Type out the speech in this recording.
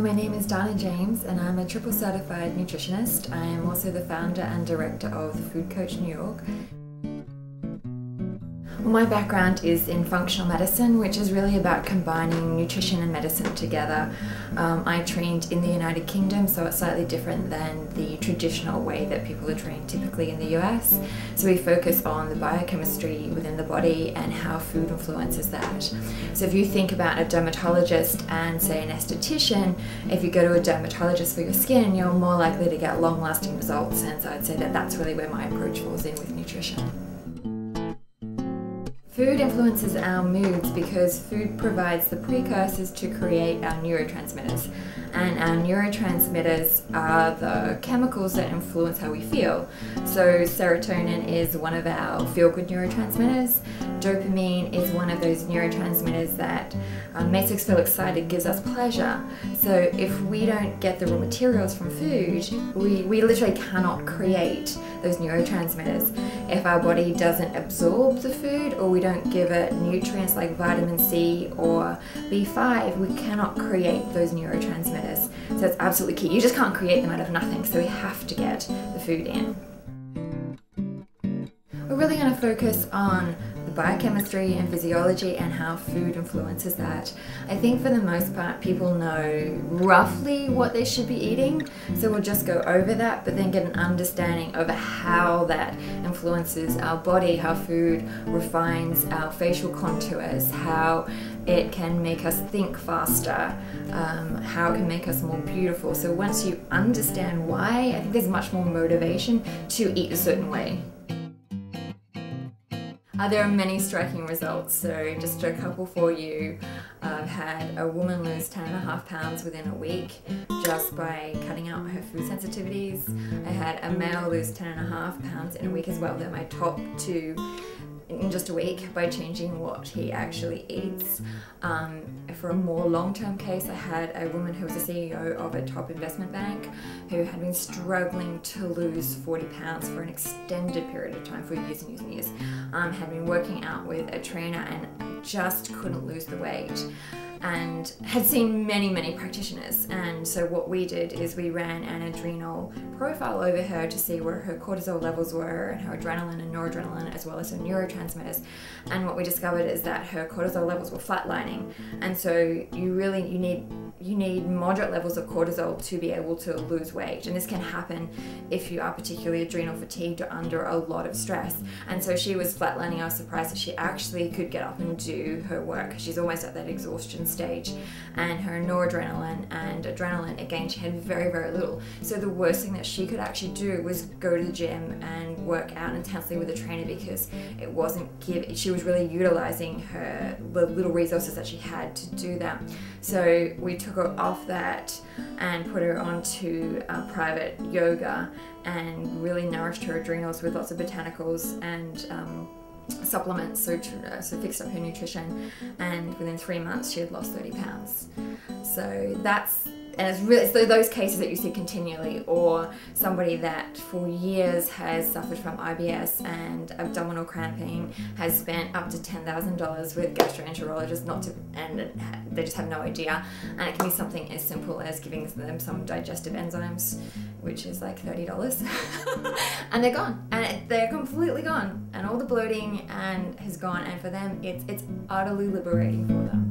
So my name is Donna James and I'm a triple certified nutritionist. I am also the founder and director of the Food Coach New York. Well, my background is in functional medicine, which is really about combining nutrition and medicine together. I trained in the United Kingdom, so it's slightly different than the traditional way that people are trained typically in the US. So we focus on the biochemistry within the body and how food influences that. So if you think about a dermatologist and say an esthetician, if you go to a dermatologist for your skin, you're more likely to get long-lasting results, and so I'd say that that's really where my approach falls in with nutrition. Food influences our moods because food provides the precursors to create our neurotransmitters. And our neurotransmitters are the chemicals that influence how we feel. So serotonin is one of our feel-good neurotransmitters. Dopamine is one of those neurotransmitters that makes us feel excited, gives us pleasure. So if we don't get the raw materials from food, we literally cannot create those neurotransmitters. If our body doesn't absorb the food, or we don't give it nutrients like vitamin C or B5, we cannot create those neurotransmitters. So it's absolutely key. You just can't create them out of nothing, so we have to get the food in. We're really going to focus on the biochemistry and physiology and how food influences that. I think for the most part people know roughly what they should be eating, so we'll just go over that, but then get an understanding of how that influences our body, how food refines our facial contours, how it can make us think faster, how it can make us more beautiful. So once you understand why, I think there's much more motivation to eat a certain way. There are many striking results, so just a couple for you. I've had a woman lose 10.5 pounds within a week just by cutting out her food sensitivities. I had a male lose 10.5 pounds in a week as well. They're my top two in just a week by changing what he actually eats. For a more long-term case, I had a woman who was the CEO of a top investment bank who had been struggling to lose 40 pounds for an extended period of time, for years and years and years. Had been working out with a trainer and just couldn't lose the weight, and had seen many practitioners. And so what we did is we ran an adrenal profile over her to see where her cortisol levels were and her adrenaline and noradrenaline, as well as her neurotransmitters. And what we discovered is that her cortisol levels were flatlining, and so you need moderate levels of cortisol to be able to lose weight. And this can happen if you are particularly adrenal fatigued or under a lot of stress. And so she was flatlining. I was surprised that she actually could get up and do her work. She's almost at that exhaustion stage. And her noradrenaline and adrenaline, again, she had very little. So the worst thing that she could actually do was go to the gym and work out intensely with a trainer, because it wasn't she was really utilizing the little resources that she had to do that. So we took her off that and put her onto private yoga and really nourished her adrenals with lots of botanicals and supplements, so fixed up her nutrition, and within 3 months she had lost 30 pounds. So it's those cases that you see continually, or somebody that for years has suffered from IBS and abdominal cramping, has spent up to $10,000 with gastroenterologists and they just have no idea. And it can be something as simple as giving them some digestive enzymes, which is like $30, and they're gone, and they're completely gone, and all the bloating has gone, and for them it's utterly liberating for them.